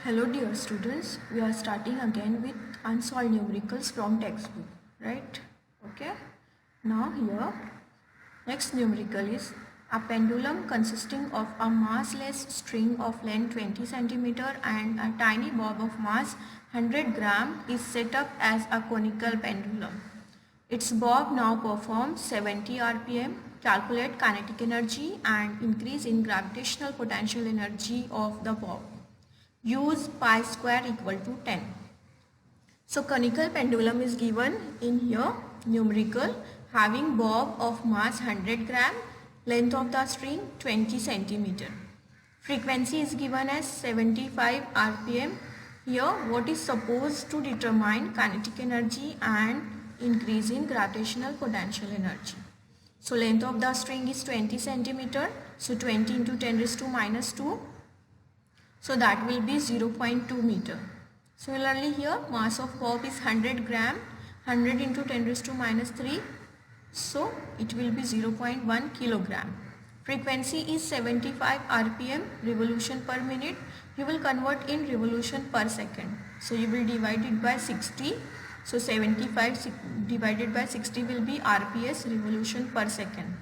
Hello dear students, we are starting again with unsolved numericals from textbook, right? Okay. Now here, next numerical is a pendulum consisting of a massless string of length 20 centimeter and a tiny bob of mass 100 gram is set up as a conical pendulum. Its bob now performs 70 rpm. Calculate kinetic energy and increase in gravitational potential energy of the bob. Use pi square equal to 10. So conical pendulum is given in here, numerical, having bob of mass 100 gram, length of the string 20 centimeter. Frequency is given as 75 rpm. Here what is supposed to determine kinetic energy and increase in gravitational potential energy. So length of the string is 20 centimeter. So 20 into 10 raised to minus 2. So that will be 0.2 meter. Similarly here mass of bob is 100 gram, 100 into 10 raised to minus 3. So it will be 0.1 kilogram. Frequency is 75 rpm, revolution per minute. You will convert in revolution per second. So you will divide it by 60. So 75 divided by 60 will be rps, revolution per second.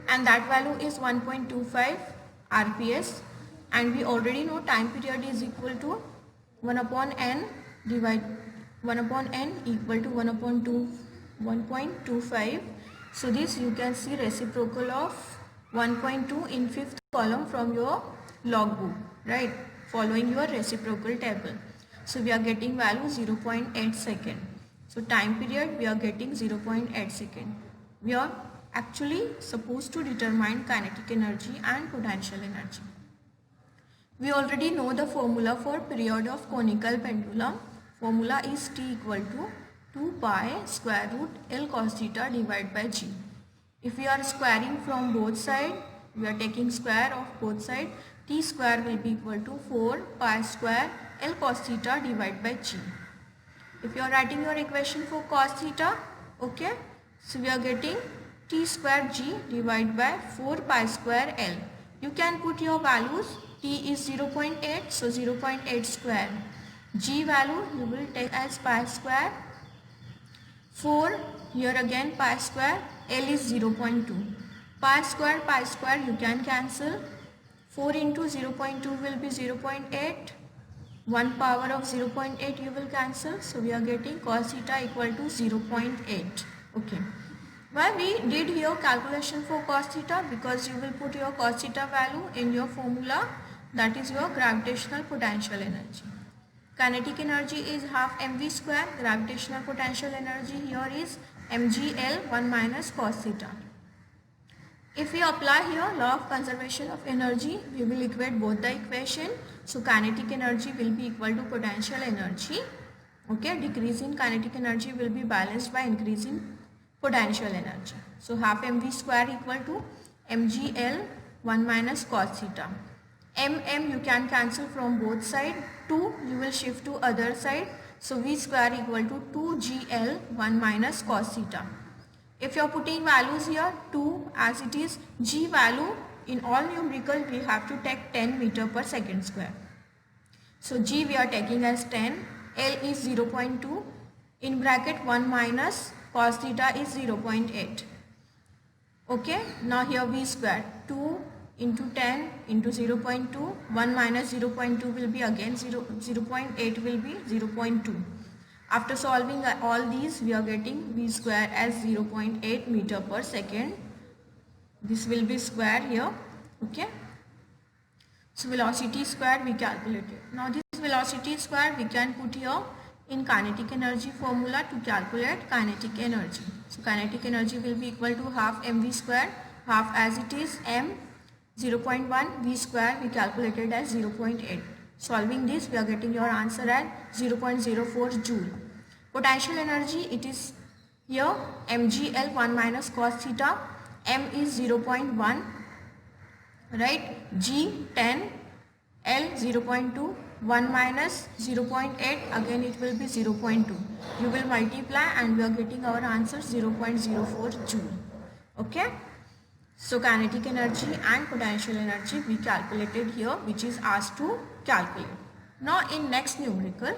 And that value is 1.25 rps. And we already know time period is equal to 1 upon n divide 1 upon n equal to 1.25. So this you can see reciprocal of 1.2 in fifth column from your logbook, right? Following your reciprocal table. So we are getting value 0.8 second. So time period we are getting 0.8 second. We are actually supposed to determine kinetic energy and potential energy. We already know the formula for period of conical pendulum. Formula is T equal to 2 pi square root L cos theta divided by G. If we are squaring from both sides, we are taking square of both sides. T square will be equal to 4 pi square L cos theta divided by G. If you are writing your equation for cos theta, okay, so we are getting T square G divided by 4 pi square L. You can put your values. T is 0.8, so 0.8 square. G value you will take as pi square. 4, here again pi square. L is 0.2. Pi square you can cancel. 4 into 0.2 will be 0.8. 1 power of 0.8 you will cancel. So we are getting cos theta equal to 0.8. Okay. Why we did here calculation for cos theta? Because you will put your cos theta value in your formula, that is your gravitational potential energy. Kinetic energy is half mv square. Gravitational potential energy here is mgl 1 minus cos theta. If we apply here law of conservation of energy, we will equate both the equation. So kinetic energy will be equal to potential energy. Okay, decrease in kinetic energy will be balanced by increase in potential energy. So half mv square equal to mgl 1 minus cos theta. You can cancel from both sides. 2 you will shift to other side. So v square equal to 2gl 1 minus cos theta. If you are putting values here, 2 as it is, g value in all numerical we have to take 10 meter per second square. So g we are taking as 10, L is 0.2, in bracket 1 minus cos theta is 0.8. Okay, now here v square, 2 into 10 into 0.2, 1 minus 0.2 will be again 0.8 will be 0.2. After solving all these, we are getting v square as 0.8 meter per second. This will be square here. Okay. So velocity square we calculated. Now this velocity square we can put here in kinetic energy formula to calculate kinetic energy. So kinetic energy will be equal to half mv square. Half as it is m 0.1, v square we calculated as 0.8. Solving this we are getting your answer at 0.04 joule. Potential energy it is here mgl 1 minus cos theta. M is 0.1, right? G 10, L 0.2, 1 minus 0.8, again it will be 0.2. You will multiply and we are getting our answer 0.04 joule. Okay. So kinetic energy and potential energy we calculated here, which is asked to calculate. Now in next numerical,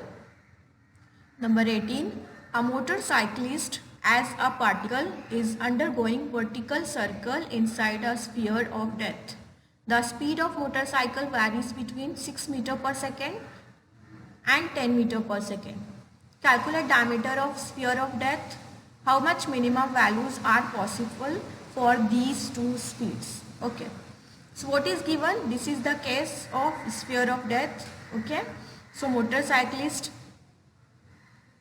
number 18, a motorcyclist as a particle is undergoing vertical circle inside a sphere of death. The speed of motorcycle varies between 6 meter per second and 10 meter per second. Calculate diameter of sphere of death. How much minimum values are possible for these two speeds? Okay. So what is given? This is the case of sphere of death. Okay. So motorcyclist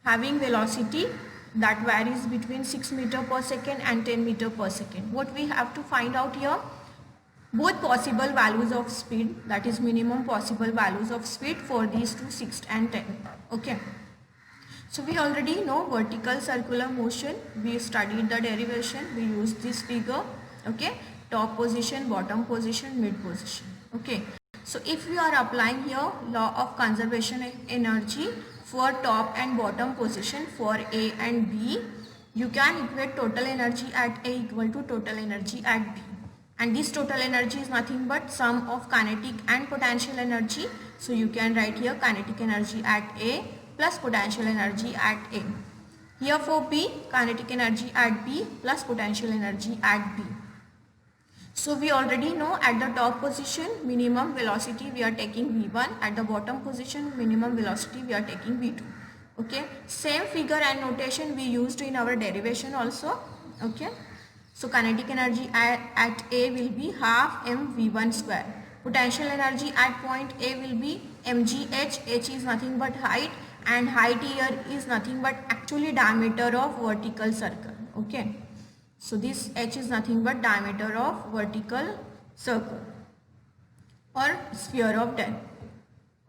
having velocity that varies between 6 meter per second and 10 meter per second. What we have to find out here? Both possible values of speed, that is minimum possible values of speed for these two, 6 and 10. Okay. So we already know vertical circular motion. We studied the derivation. We used this figure. Okay. Top position, bottom position, mid position. Okay. So if we are applying here law of conservation of energy for top and bottom position for A and B, you can equate total energy at A equal to total energy at B. And this total energy is nothing but sum of kinetic and potential energy. So you can write here kinetic energy at A plus potential energy at A. Here for B, kinetic energy at B plus potential energy at B. So we already know at the top position minimum velocity we are taking v1, at the bottom position minimum velocity we are taking v2. Okay, same figure and notation we used in our derivation also. Okay, so kinetic energy at A will be half mv1 square. Potential energy at point A will be mgh. H is nothing but height, and height here is nothing but actually diameter of vertical circle. Okay. So this h is nothing but diameter of vertical circle or sphere of death.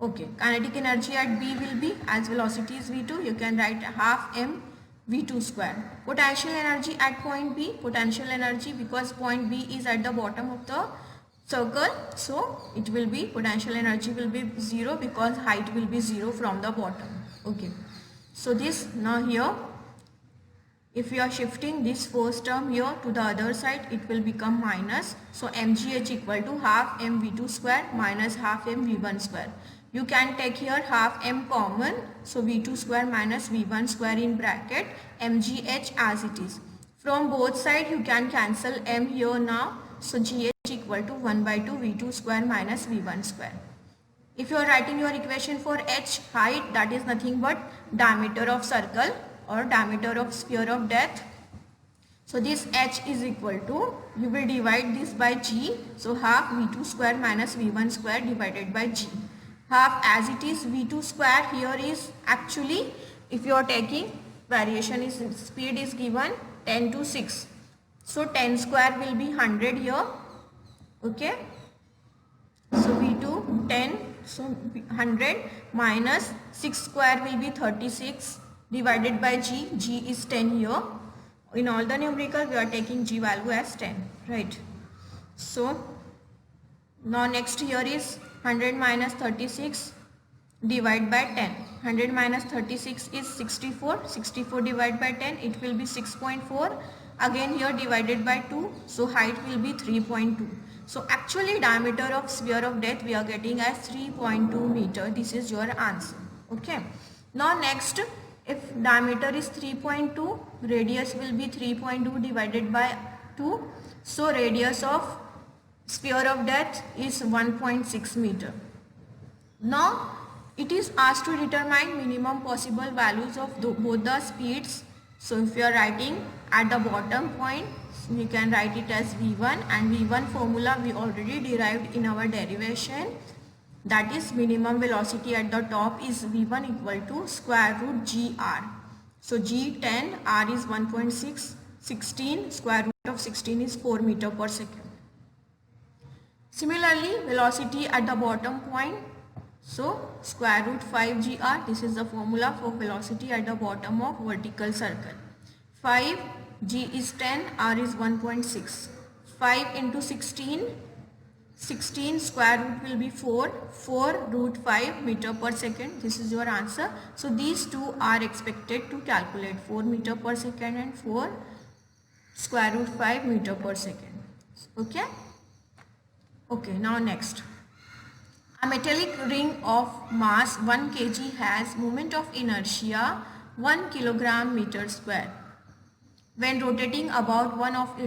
Okay, kinetic energy at B will be, as velocity is v2, you can write half m v2 square. Potential energy at point B, potential energy, because point B is at the bottom of the circle, so it will be, potential energy will be 0 because height will be 0 from the bottom. Okay, so this now here, if you are shifting this first term here to the other side, it will become minus. So mgh equal to half mv2 square minus half mv1 square. You can take here half m common. So v2 square minus v1 square in bracket mgh as it is. From both sides you can cancel m here now. So gh equal to 1 by 2 v2 square minus v1 square. If you are writing your equation for h, height, that is nothing but diameter of circle or diameter of sphere of death. So this h is equal to, you will divide this by g. So half v2 square minus v1 square divided by g. Half as it is v2 square here is actually, if you are taking variation is speed is given 10 to 6. So 10 square will be 100 here. Okay. So v2 10, so 100 minus 6 square will be 36. Divided by g, g is 10 here. In all the numerical we are taking g value as 10, right? So now next here is 100 minus 36 divide by 10. 100 minus 36 is 64. 64 divided by 10, it will be 6.4. Again here divided by 2, so height will be 3.2. So actually diameter of sphere of death we are getting as 3.2 meter. This is your answer. Okay. Now next, if diameter is 3.2, radius will be 3.2 divided by 2. So radius of sphere of death is 1.6 meter. Now it is asked to determine minimum possible values of both the speeds. So if you are writing at the bottom point, we can write it as v1, and v1 formula we already derived in our derivation. That is minimum velocity at the top is v1 equal to square root gr. So g10, r is 1.6, 16, square root of 16 is 4 meter per second. Similarly, velocity at the bottom point, so square root 5 gr, this is the formula for velocity at the bottom of vertical circle. 5, g is 10, r is 1.6. 5 into 16, 16 square root will be 4, 4 root 5 meter per second. This is your answer. So these two are expected to calculate, 4 meter per second and 4 square root 5 meter per second. Okay. Okay, now next. A metallic ring of mass 1 kg has moment of inertia 1 kilogram meter square when rotating about one of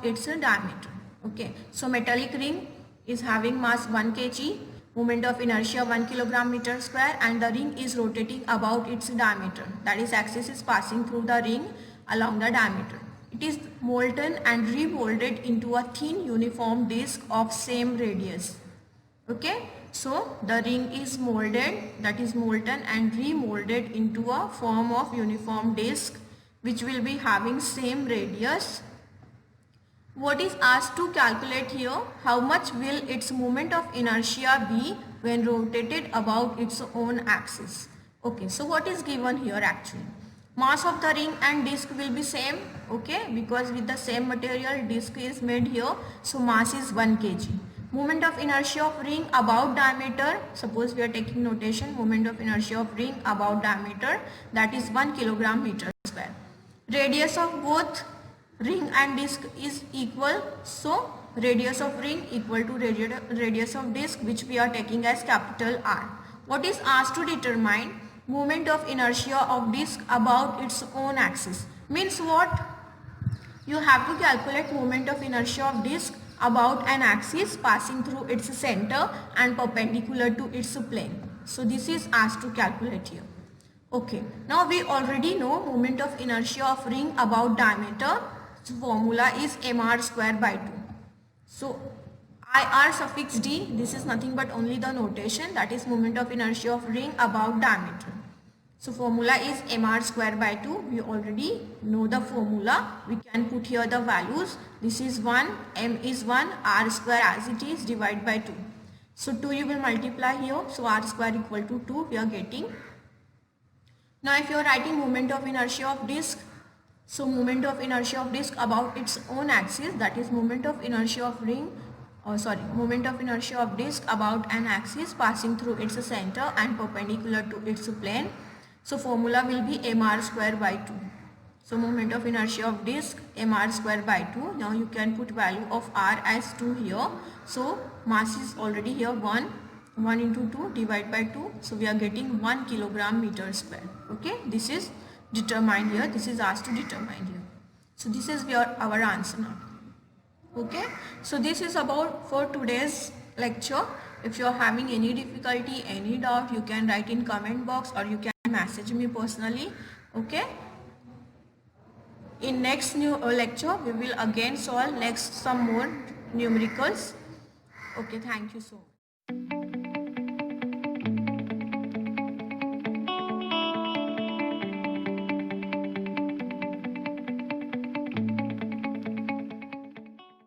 its diameter. Okay, so metallic ring is having mass 1 kg, moment of inertia 1 kilogram meter square, and the ring is rotating about its diameter, that is axis is passing through the ring along the diameter. It is molten and remolded into a thin uniform disc of same radius. Okay, so the ring is molded, that is molten and remolded into a form of uniform disc which will be having same radius. What is asked to calculate here? How much will its moment of inertia be when rotated about its own axis? Okay, so what is given here actually? Mass of the ring and disc will be same, okay, because with the same material disc is made here, so mass is 1 kg. Moment of inertia of ring about diameter, suppose we are taking notation, moment of inertia of ring about diameter, that is 1 kilogram meter square. Radius of both ring and disc is equal, so radius of ring equal to radius of disc, which we are taking as capital R. What is asked to determine? Moment of inertia of disc about its own axis. Means what? You have to calculate moment of inertia of disc about an axis passing through its center and perpendicular to its plane. So this is asked to calculate here. Okay, now we already know moment of inertia of ring about diameter. So formula is mr square by 2. So IR suffix d, this is nothing but only the notation, that is moment of inertia of ring about diameter. So formula is mr square by 2. We already know the formula. We can put here the values. This is 1, m is 1, r square as it is, divide by 2. So 2 you will multiply here. So r square equal to 2 we are getting. Now if you are writing moment of inertia of disc, so moment of inertia of disc about its own axis, that is moment of inertia of ring, moment of inertia of disc about an axis passing through its center and perpendicular to its plane. So formula will be mr square by 2. So moment of inertia of disc mr square by 2. Now you can put value of r as 2 here. So mass is already here 1. 1 into 2 divide by 2. So we are getting 1 kilogram meter square. Okay, this is determined here. This is asked to determine here. So this is our answer now. Okay, so this is about for today's lecture. If you are having any difficulty, any doubt, you can write in comment box or you can message me personally. Okay, in next new lecture we will again solve some more numericals. Okay, thank you so much.